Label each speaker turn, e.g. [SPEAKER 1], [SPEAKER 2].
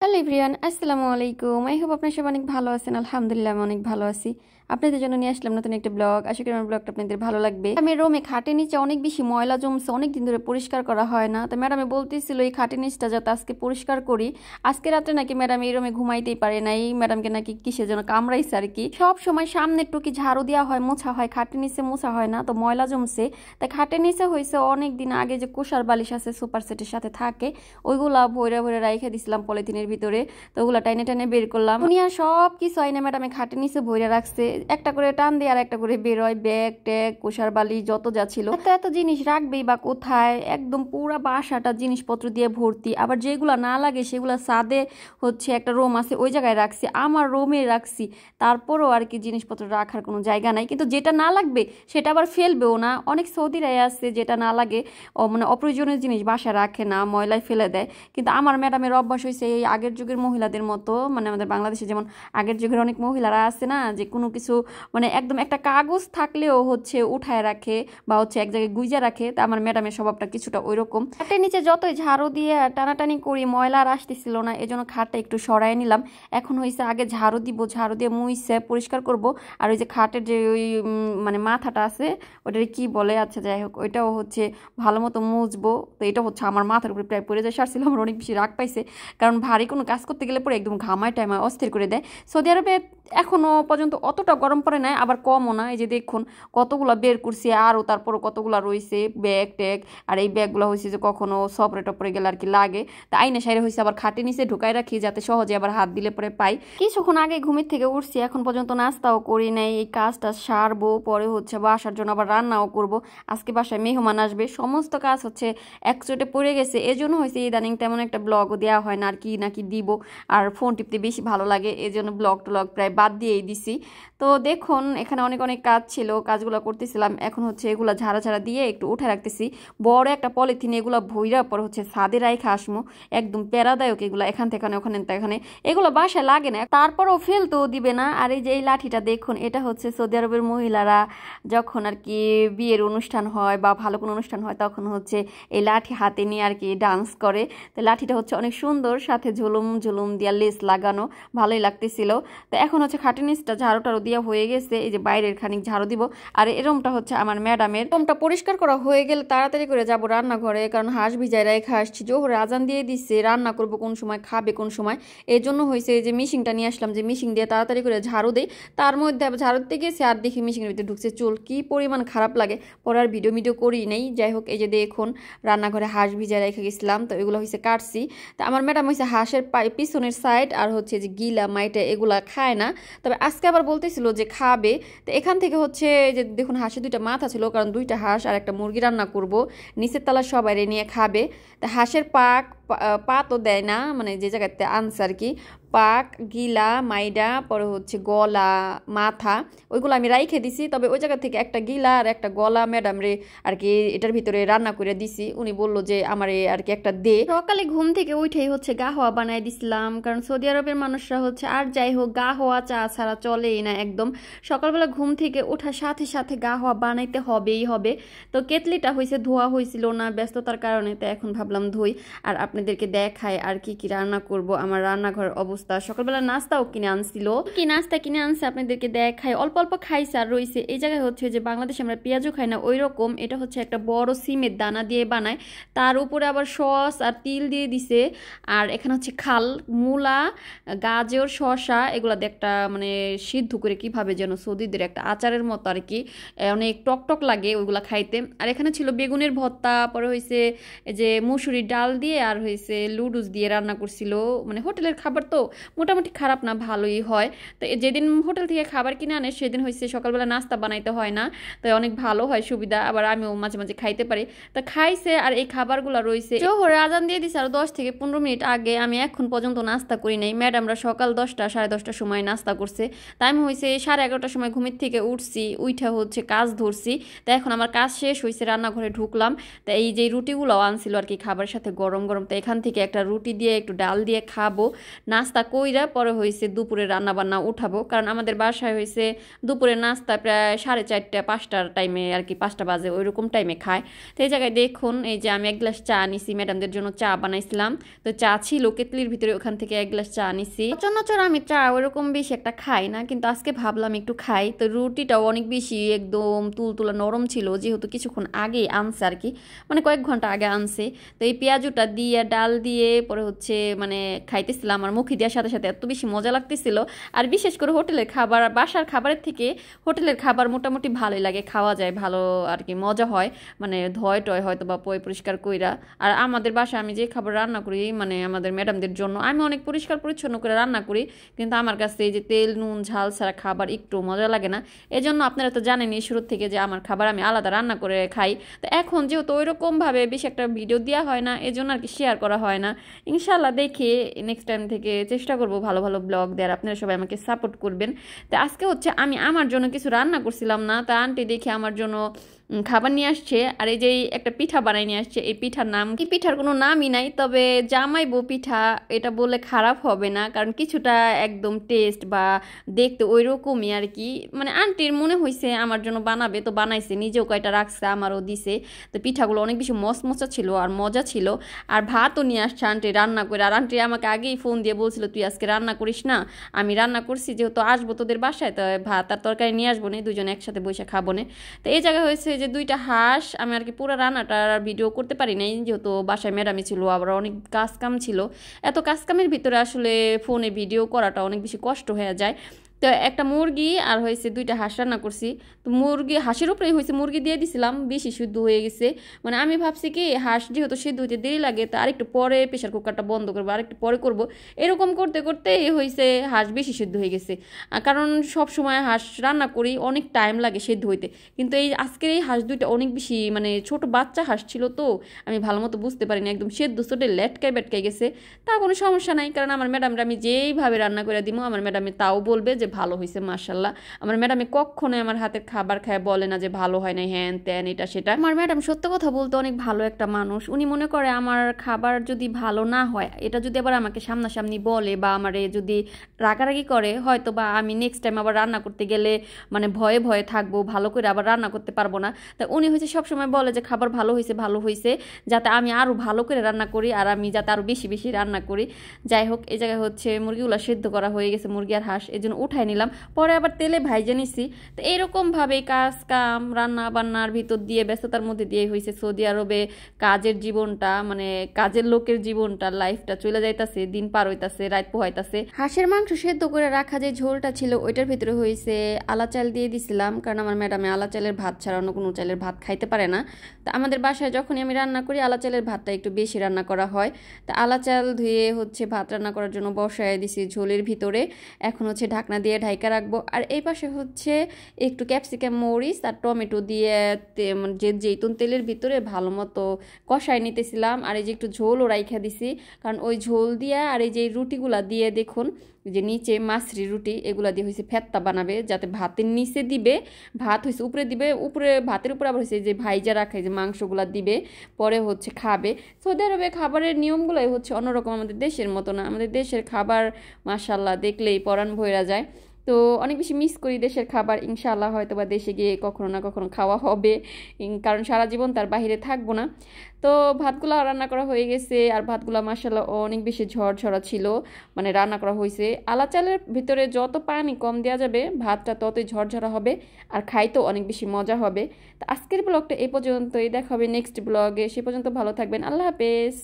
[SPEAKER 1] Hello everyone, আসসালামু আলাইকুম। I hope আপনারা সবাই অনেক ভালো আছেন। আলহামদুলিল্লাহ আমি অনেক ভালো আছি। আপনাদের জন্য নিয়ে আসলাম নতুন একটা ব্লগ। আশা করি আমার ব্লগটা আপনাদের ভালো লাগবে। আমি রুমে খাটের নিচে অনেক বেশি ময়লা জমছে, অনেক দিন ধরে পরিষ্কার করা হয় না। তো ম্যাডামে বলতেছিল এই খাটের নিচটা যাতে আজকে পরিষ্কার করি। আজকে রাত্রে নাকি ম্যাডাম এই রুমে ঘুমাইতেই পারে না, এই ম্যাডামকে নাকি কিসের জন্য কামড়াইছে আর কি। সব সময় সামনের টুকি ঝাড়ু দেওয়া হয়, মোছা হয়, খাটের নিচে মোছা হয় না, তো ময়লা জমছে। তাই খাটের নিচে হয়েছে অনেক দিন আগে যে কোষার বালিশ আছে সুপার সেটের সাথে থাকে, ওইগুলা ভরে ভরে রাইখে দিছিলাম পলিথিনের ভিতরে। তো ওগুলা টাইনে টাইনে বের করলাম। দুনিয়া সব কিছু আইনে ম্যাডামে খাটের নিচে ভরে রাখছে, একটা করে টান দিয়ে আর একটা করে বের হয়। ব্যাগ ট্যাগ কোষার বালি যত যা ছিল, এত এত জিনিস রাখবেই বা কোথায়। একদম পুরা বাসাটা জিনিসপত্র দিয়ে ভর্তি। আবার যেগুলা না লাগে সেগুলা ছাদে হচ্ছে একটা রুম আছে ওই জায়গায় রাখছি, আমার রুমে রাখছি। তারপরও আর কি জিনিসপত্র রাখার কোনো জায়গা নাই। কিন্তু যেটা না লাগবে সেটা আবার ফেলবেও না। অনেক সৌদিরাই আছে যেটা না লাগে মানে অপ্রয়োজনীয় জিনিস বাসায় রাখে না, ময়লায় ফেলে দেয়। কিন্তু আমার ম্যাডামের অভ্যাস হয়েছে এই আগের যুগের মহিলাদের মতো, মানে আমাদের বাংলাদেশে যেমন আগের যুগের অনেক মহিলারা আছে না, যে কোনো কিছু মানে একদম একটা কাগজ থাকলেও হচ্ছে উঠায় রাখে বা হচ্ছে এক জায়গায় গুইজা রাখে। তা আমার ম্যাডামের স্বভাবটা কিছুটা ওইরকম। খাটের নিচে যতই ঝাড়ু দিয়ে টানাটানি করি ময়লা আর আসতেছিল না, এজন্য খাটটা একটু সরাই নিলাম। এখন হয়েছে আগে ঝাড়ু দিব, ঝাড়ু দিয়ে মুইছে পরিষ্কার করব। আর ওই যে খাটের যে ওই মানে মাথাটা আছে ওটার কি বলে, আচ্ছা যাই হোক, ওইটাও হচ্ছে ভালো মতো মুছবো। তো এটা হচ্ছে আমার মাথার উপরে প্রায় পড়ে যায়, সারছিল আমার অনেক বেশি রাগ পাইছে, কারণ ভারী কোনো কাজ করতে গেলে পরে একদম ঘামায় টাইমায় অস্থির করে দেয়। সৌদি আরবে এখনো পর্যন্ত অতটা গরম পড়ে নাই, আবার কমও না। এই যে দেখুন কতগুলা বের করছি, আরও তারপরও কতগুলা রয়েছে ব্যাগ ট্যাগ। আর এই ব্যাগগুলো হয়েছে যে কখনো সপরে টপরে গেলে আর কি লাগে, তা আইনে সাইরে হয়েছে আবার খাটে নিচে ঢুকাই রাখি যাতে সহজে আবার হাত দিলে পরে পাই। কিছুক্ষণ আগে ঘুমের থেকে উঠছি, এখন পর্যন্ত নাস্তাও করি নাই। এই কাজটা সারবো, পরে হচ্ছে বাসার জন্য আবার রান্নাও করব। আজকে বাসায় মেহমান আসবে, সমস্ত কাজ হচ্ছে একচোটে পড়ে গেছে। এজন্য হয়েছে ইদানিং তেমন একটা ব্লগও দেওয়া হয় না, আর কি নাকি দিব। আর ফোন টিপতে বেশি ভালো লাগে, এজন্য ব্লগ টলগ প্রায় বাদ দিয়েই দিছি। তো দেখুন এখানে অনেক অনেক কাজ ছিল, কাজগুলো করতেছিলাম। এখন হচ্ছে এগুলো ঝাড়া ঝাড়া দিয়ে একটু উঠে রাখতেছি। বড় একটা পলিথিনে এগুলো ভইরা পর হচ্ছে ছাদে রাইখা আসমো। একদম প্যারাদায়ক এগুলো, এখান থেকে ওখানে এখানে, এগুলো বাসায় লাগে না, তারপরও ফেলতেও দিবে না। আর এই যে এই লাঠিটা দেখুন, এটা হচ্ছে সৌদি আরবের মহিলারা যখন আর কি বিয়ের অনুষ্ঠান হয় বা ভালো কোনো অনুষ্ঠান হয় তখন হচ্ছে এই লাঠি হাতে নিয়ে আর কি ডান্স করে। তো লাঠিটা হচ্ছে অনেক সুন্দর, সাথে ঝুলুম ঝুলুম দিয়া লেস লাগানো, ভালোই লাগতেছিল। তো এখন হচ্ছে খাটের নিচটা ঝাড়ু টাড়ু দিয়া হয়ে গেছে, এই যে বাইরের খানিক ঝাড়ু দিব। আর এরমটা হচ্ছে আমার ম্যাডামের। রুমটা পরিষ্কার করা হয়ে গেলে তাড়াতাড়ি করে যাব রান্নাঘরে, কারণ হাঁস ভিজায় রেখে আসছি। জোহরে আজান দিয়ে দিচ্ছে, রান্না করব কোন সময়, খাবে কোন সময়। এই জন্য হয়েছে যে মিশিংটা নিয়ে আসলাম, যে মিশিং দিয়ে তাড়াতাড়ি করে ঝাড়ু দেই। তার মধ্যে ঝাড়ু দিতে গেছে আর দেখি মিশিংয়ের ভিতরে ঢুকছে চুল, কি পরিমাণ খারাপ লাগে। পরে আর ভিডিও করি নেই। যাই হোক, এই যে দেখুন রান্নাঘরে হাঁস ভিজায় রেখে গেছিলাম, তো এগুলো হয়েছে কাটছি। তো আমার ম্যাডাম হয়েছে হাঁসের পিছনের সাইড আর হচ্ছে যে গিলা মাইটা এগুলা খায় না, তবে আজকে আবার বলতেছিল যে খাবে। তো এখান থেকে হচ্ছে যে দেখুন হাঁসের দুইটা মাথা ছিল, কারণ দুইটা হাঁস আর একটা মুরগি রান্না করব, নিচের তলা সবাই নিয়ে খাবে। তো হাঁসের পা তো দেয় না, মানে যে জায়গাতে আনছে আর কি, পাক গিলা মাইডা পরে হচ্ছে গলা মাথা, ওইগুলো আমি রাইখে দিছি। তবে ওই জায়গা থেকে একটা গিলা আর একটা গলা ম্যাডাম রে আর কি এটার ভিতরে রান্না করে দিছি। উনি বললো যে আমার আর কি একটা দে। সকালে ঘুম থেকে উঠেই হচ্ছে গা হওয়া বানাই দিছিলাম, কারণ সৌদি আরবের মানুষরা হচ্ছে আর যাই হোক গা হওয়া চা ছাড়া চলেই না একদম। সকালবেলা ঘুম থেকে ওঠার সাথে সাথে গা হওয়া বানাইতে হবেই হবে। তো কেটলিটা হয়েছে ধোয়া হয়েছিল না ব্যস্ততার কারণে, তো এখন ভাবলাম ধুই আর আপনাদেরকে দেখাই আর কি কি রান্না করব। আমার রান্নাঘরের অবস্থা, সকালবেলা নাস্তাও কিনে আনছিল, কি নাস্তা কিনে আনছে আপনাদেরকে দেখাই। অল্প অল্প খাইছে আর রয়েছে। এই জায়গায় হচ্ছে যে বাংলাদেশে আমরা পেঁয়াজও খাই না ওই রকম, এটা হচ্ছে একটা বড় সিমের দানা দিয়ে বানায়, তার উপরে আবার সস আর তিল দিয়ে দিছে। আর এখানে হচ্ছে খাল, মূলা, গাজর, শসা এগুলা দিয়ে একটা মানে সিদ্ধ করে কিভাবে যেন সৌদিদের একটা আচারের মতো আর কি, অনেক টক টক লাগে ওইগুলা খাইতে। আর এখানে ছিল বেগুনের ভর্তা, পরে হয়েছে যে মুসুরির ডাল দিয়ে আর হয়েছে লুডুস দিয়ে রান্না করছিল। মানে হোটেলের খাবার তো মোটামুটি খারাপ না, ভালোই হয়। তো যেদিন হোটেল থেকে খাবার কিনে আনে সেদিন হয়েছে সকালবেলা নাস্তা বানাইতে হয় না, তো অনেক ভালো হয়, সুবিধা। আবার আমিও মাঝে মাঝে খাইতে পারি। তো খাইছে আর এই খাবারগুলো রয়েছে। জোহরে আজান দিয়ে দিছে আর 10 থেকে 15 মিনিট আগে, আমি এখন পর্যন্ত নাস্তা করি নাই। ম্যাডামরা সকাল 10টা সাড়ে 10টার সময় নাস্তা করছে, তাই আমি হয়েছে 11:30টার সময় ঘুমের থেকে উঠছি, উইঠা হচ্ছে কাজ ধরছি। তো এখন আমার কাজ শেষ হয়েছে, রান্নাঘরে ঢুকলাম। তো এই যে রুটিগুলো আনছিল আর কি খাবারের সাথে গরম গরম, তো এখান থেকে একটা রুটি দিয়ে একটু ডাল দিয়ে খাবো, নাস্তা কইরা পরে হয়েছে দুপুরে রান্নাবান্না উঠাবো। কারণ আমাদের বাসায় হয়েছে দুপুরে নাস্তা প্রায় 4:30 5টার টাইমে আর কি, 5টা বাজে ওইরকম টাইমে খায়। তো এই জায়গায় দেখুন এই যে আমি এক গ্লাস চা নিছি, ম্যাডামদের জন্য চা বানাইছিলাম। তো চা ছিল কেতলির ভিতরে, ওখান থেকে এক গ্লাস চা নিছি। সচরাচর আমি চা ওইরকম বেশি একটা খাই না, কিন্তু আজকে ভাবলাম একটু খাই। তো রুটিটাও অনেক বেশি একদম তুলতুলা নরম ছিল, যেহেতু কিছুক্ষণ আগে আনছে আর কি, মানে কয়েক ঘন্টা আগে আনছে। তো এই পেঁয়াজুটা দিয়ে ডাল দিয়ে পরে হচ্ছে মানে খাইতেছিলাম, আমার মুখে দেওয়ার সাথে সাথে এত বেশি মজা লাগতেছিল। আর বিশেষ করে হোটেলের খাবার, বাসার খাবারের থেকে হোটেলের খাবার মোটামুটি ভালোই লাগে, খাওয়া যায় ভালো আর কি, মজা হয়। মানে ধয় টয় হয়তো বা পরিষ্কার কইরা। আর আমাদের বাসায় আমি যে খাবার রান্না করি মানে আমাদের ম্যাডামদের জন্য, আমি অনেক পরিষ্কার পরিচ্ছন্ন করে রান্না করি, কিন্তু আমার কাছে এই যে তেল নুন ঝাল ছাড়া খাবার একটু মজা লাগে না। এজন্য আপনারা তো জানেনই শুরুর থেকে যে আমার খাবার আমি আলাদা রান্না করে খাই। তো এখন যেহেতু ওইরকমভাবে বেশি একটা ভিডিও দেওয়া হয় না, এজন্য আর কি শেয়ার করা হয় না। ইনশাল্লাহ দেখি নেক্সট টাইম থেকে চেষ্টা করব ভালো ভালো ব্লগ দেওয়ার, আপনারা সবাই আমাকে সাপোর্ট করবেন। তো আজকে হচ্ছে আমি আমার জন্য কিছু রান্না করছিলাম না, তা আন্টি দেখে আমার জন্য খাবার নিয়ে আসছে। আর এই যে একটা পিঠা বানাই নিয়ে আসছে, এই পিঠার নাম কি, পিঠার কোনো নামই নাই, তবে জামাইবো পিঠা এটা বললে খারাপ হবে না, কারণ কিছুটা একদম টেস্ট বা দেখতে ওই রকমই আর কি। মানে আন্টির মনে হয়েছে আমার জন্য বানাবে, তো বানাইছে, নিজেও কয়টা রাখছে আমারও দিছে। তো পিঠাগুলো অনেক বেশি মচমচা ছিল আর মজা ছিল। আর ভাতও নিয়ে আসছে আন্টি রান্না করে। আর আন্টি আমাকে আগেই ফোন দিয়ে বলছিল তুই আজকে রান্না করিস না, আমি রান্না করছি, যেহেতু আসবো তোদের বাসায়, তো ভাত আর তরকারি নিয়ে আসবো না, দুজনে একসাথে বসে খাবো না। তো এই জায়গায় হয়েছে যে 2টা হাঁস, আমি আর কি পুরো রান্নাটার ভিডিও করতে পারি নাই, যেহেতু বাসায় ম্যাডামই ছিল, আবার অনেক কাজ কাম ছিল। এত কাজ কামের ভিতরে আসলে ফোনে ভিডিও করাটা অনেক বেশি কষ্ট হয়ে যায়। তো একটা মুরগি আর হয়েছে 2টা হাঁস রান্না করছি। তো মুরগি হাঁসের উপরেই হয়েছে মুরগি দিয়ে দিছিলাম, বেশি সিদ্ধ হয়ে গেছে। মানে আমি ভাবছি কি হাঁস যেহেতু সিদ্ধ হইতে দেরি লাগে, তা আরেকটু পরে প্রেশার কুকারটা বন্ধ করবো, আরেকটু পরে করব, এরকম করতে করতে হয়েছে হাঁস বেশি সিদ্ধ হয়ে গেছে। কারণ সব সময় হাঁস রান্না করি অনেক টাইম লাগে সিদ্ধ হইতে, কিন্তু এই আজকের এই হাঁস 2টা অনেক বেশি মানে ছোট বাচ্চা হাঁস ছিল, তো আমি ভালো মতো বুঝতে পারিনি, একদম সেদ্ধ চোটে লেটকাই বেটকাই গেছে। তা কোনো সমস্যা নাই, কারণ আমার ম্যাডামরা আমি যেইভাবে রান্না করে দিব আমার ম্যাডামে তাও বলবে যে ভালো হয়েছে মাশাল্লাহ। আমার ম্যাডামে কখনোই আমার হাতের খাবার খায় বলে না যে ভালো হয় না, হ্যান ত্যান এটা সেটা। আমার ম্যাডাম সত্য কথা বলতে অনেক ভালো একটা মানুষ। উনি মনে করে আমার খাবার যদি ভালো না হয়, এটা যদি আবার আমাকে সামনাসামনি বলে বা আমারে যদি রাগারাগি করে, হয়তো বা আমি নেক্সট টাইম আবার রান্না করতে গেলে মানে ভয়ে ভয়ে থাকবো, ভালো করে আবার রান্না করতে পারবো না। তা উনি হচ্ছে সবসময় বলে যে খাবার ভালো হয়েছে, যাতে আমি আরও ভালো করে রান্না করি আর আমি যাতে আরও বেশি বেশি রান্না করি। যাই হোক, এই জায়গায় হচ্ছে মুরগিগুলো সেদ্ধ করা হয়ে গেছে, মুরগি আর হাঁস, এই জন্য উঠাই নিলাম, পরে আবার তেলে ভাইজে নিছি। তো এইরকমভাবেই কাজ কাম রান্না বান্নার ভিতর দিয়ে ব্যস্ততার মধ্যে দিয়ে হয়েছে সৌদি আরবে কাজের জীবনটা, মানে কাজের লোকের জীবনটা, লাইফটা চলে যাইতাছে, দিন পার হইতাছে, রাত পোহাইতাছে। হাঁসের মাংস সেদ্ধ করে রাখা যে ঝোলটা ছিল ওইটার ভিতরে হয়েছে আলা চাল দিয়ে দিছিলাম, কারণ আমার ম্যাডামে আলা চালের ভাত ছাড়া অন্য কোনো চালের ভাত খাইতে পারে না। তো আমাদের বাসায় যখনই আমি রান্না করি আলা চালের ভাতটা একটু বেশি রান্না করা হয়। তো আলা চাল ধুয়ে হচ্ছে ভাত রান্না করার জন্য বসায় দিছি ঝোলের ভিতরে, এখন হচ্ছে ঢাকনা দিয়ে ঢাইকা রাখবো। আর এই পাশে হচ্ছে একটু ক্যাপসিকাম মরিচ আর টমেটো দিয়ে যে জৈতুন তেলের ভিতরে ভালো মতো কষায় নিতেছিলাম। আর এই যে একটু ঝোলও রাইখা দিছি, কারণ ওই ঝোল দিয়ে আর এই যে রুটিগুলা দিয়ে দেখুন যে নিচে মাছরি রুটি, এগুলা দিয়ে হয়েছে ফেত্তা বানাবে, যাতে ভাতের নিচে দিবে, ভাত হয়েছে উপরে দিবে, উপরে ভাতের উপরে আবার হয়েছে যে ভাইজা রাখা যে মাংসগুলা দিবে, পরে হচ্ছে খাবে। সৌদি আরবে খাবারের নিয়মগুলোই হচ্ছে অন্যরকম, আমাদের দেশের মতো না। আমাদের দেশের খাবার মাশাল্লাহ দেখলেই পরাণ ভইরা যায়। তো অনেক বেশি মিস করি দেশের খাবার। ইনশাআল্লাহ হয়তো বা দেশে গিয়ে কখনো না কখনো খাওয়া হবে, কারণ সারা জীবন তার বাহিরে থাকবো না। তো ভাতগুলো রান্না করা হয়ে গেছে, আর ভাতগুলো মাশাআল্লাহ অনেক বেশি ঝরঝরা ছিল, মানে রান্না করা হয়েছে। আলা চালের ভিতরে যত পানি কম দেওয়া যাবে ভাতটা ততই ঝরঝরা হবে আর খাইতেও অনেক বেশি মজা হবে। তো আজকের ব্লগটা এই পর্যন্তই, দেখা হবে নেক্সট ব্লগে, সে পর্যন্ত ভালো থাকবেন, আল্লাহ হাফেজ।